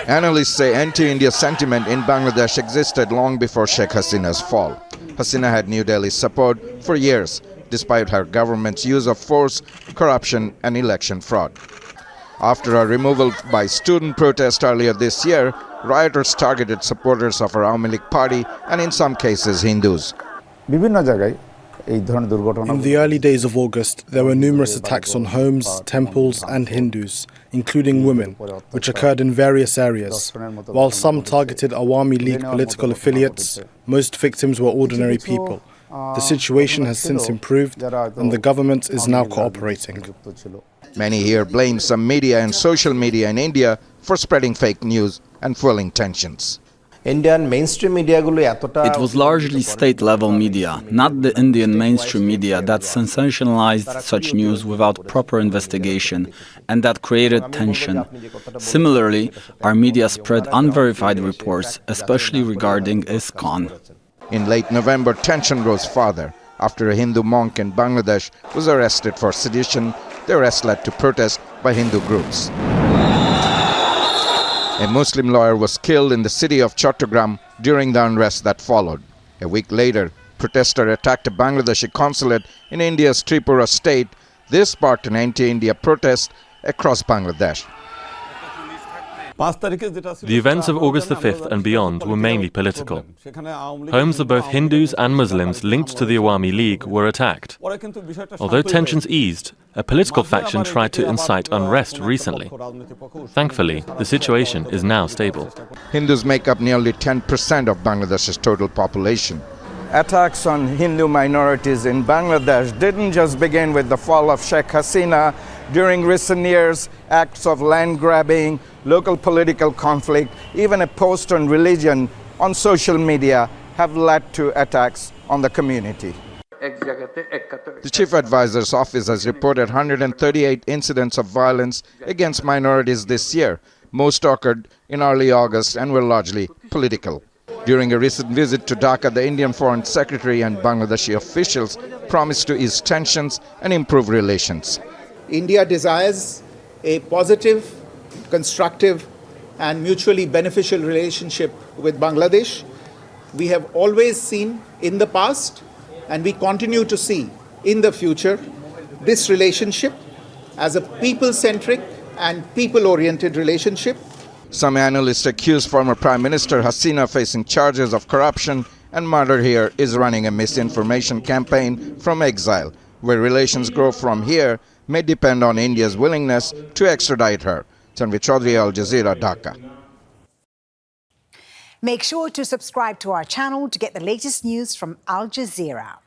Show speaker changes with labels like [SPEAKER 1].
[SPEAKER 1] Analysts say anti-India sentiment in Bangladesh existed long before Sheikh Hasina's fall. Hasina had New Delhi's support for years, despite her government's use of force, corruption and election fraud. After her removal by student protest earlier this year, rioters targeted supporters of her Awami party and in some cases Hindus.
[SPEAKER 2] In the early days of August, there were numerous attacks on homes, temples and Hindus, including women, which occurred in various areas. While some targeted Awami League political affiliates, most victims were ordinary people. The situation has since improved and the government is now cooperating.
[SPEAKER 1] Many here blame some media and social media in India for spreading fake news and fueling tensions.
[SPEAKER 3] Indian mainstream media
[SPEAKER 4] It was largely state-level media, not the Indian mainstream media that sensationalized such news without proper investigation and that created tension. Similarly, our media spread unverified reports, especially regarding ISKCON.
[SPEAKER 1] In late November, tension rose further after a Hindu monk in Bangladesh was arrested for sedition. The arrest led to protests by Hindu groups. A Muslim lawyer was killed in the city of Chowdhury during the unrest that followed. A week later, protesters attacked a Bangladeshi consulate in India's Tripura state. This sparked an anti-India protest across Bangladesh.
[SPEAKER 5] The events of August the 5th and beyond were mainly political. Homes of both Hindus and Muslims linked to the Awami League were attacked. Although tensions eased, a political faction tried to incite unrest recently. Thankfully, the situation is now stable.
[SPEAKER 1] Hindus make up nearly 10% of Bangladesh's total population. Attacks on Hindu minorities in Bangladesh didn't just begin with the fall of Sheikh Hasina. During recent years, acts of land grabbing, local political conflict, even a post on religion on social media have led to attacks on the community. The Chief Advisor's Office has reported 138 incidents of violence against minorities this year. Most occurred in early August and were largely political. During a recent visit to Dhaka, the Indian Foreign Secretary and Bangladeshi officials promised to ease tensions and improve relations.
[SPEAKER 6] India desires a positive, constructive and mutually beneficial relationship with Bangladesh. We have always seen in the past and we continue to see in the future this relationship as a people-centric and people-oriented relationship.
[SPEAKER 1] Some analysts accuse former Prime Minister Hasina facing charges of corruption and murder here is running a misinformation campaign from exile. Where relations grow from here may depend on India's willingness to extradite her. Tanvir, Jazeera, Dhaka.
[SPEAKER 7] Make sure to subscribe to our channel to get the latest news from Al Jazeera.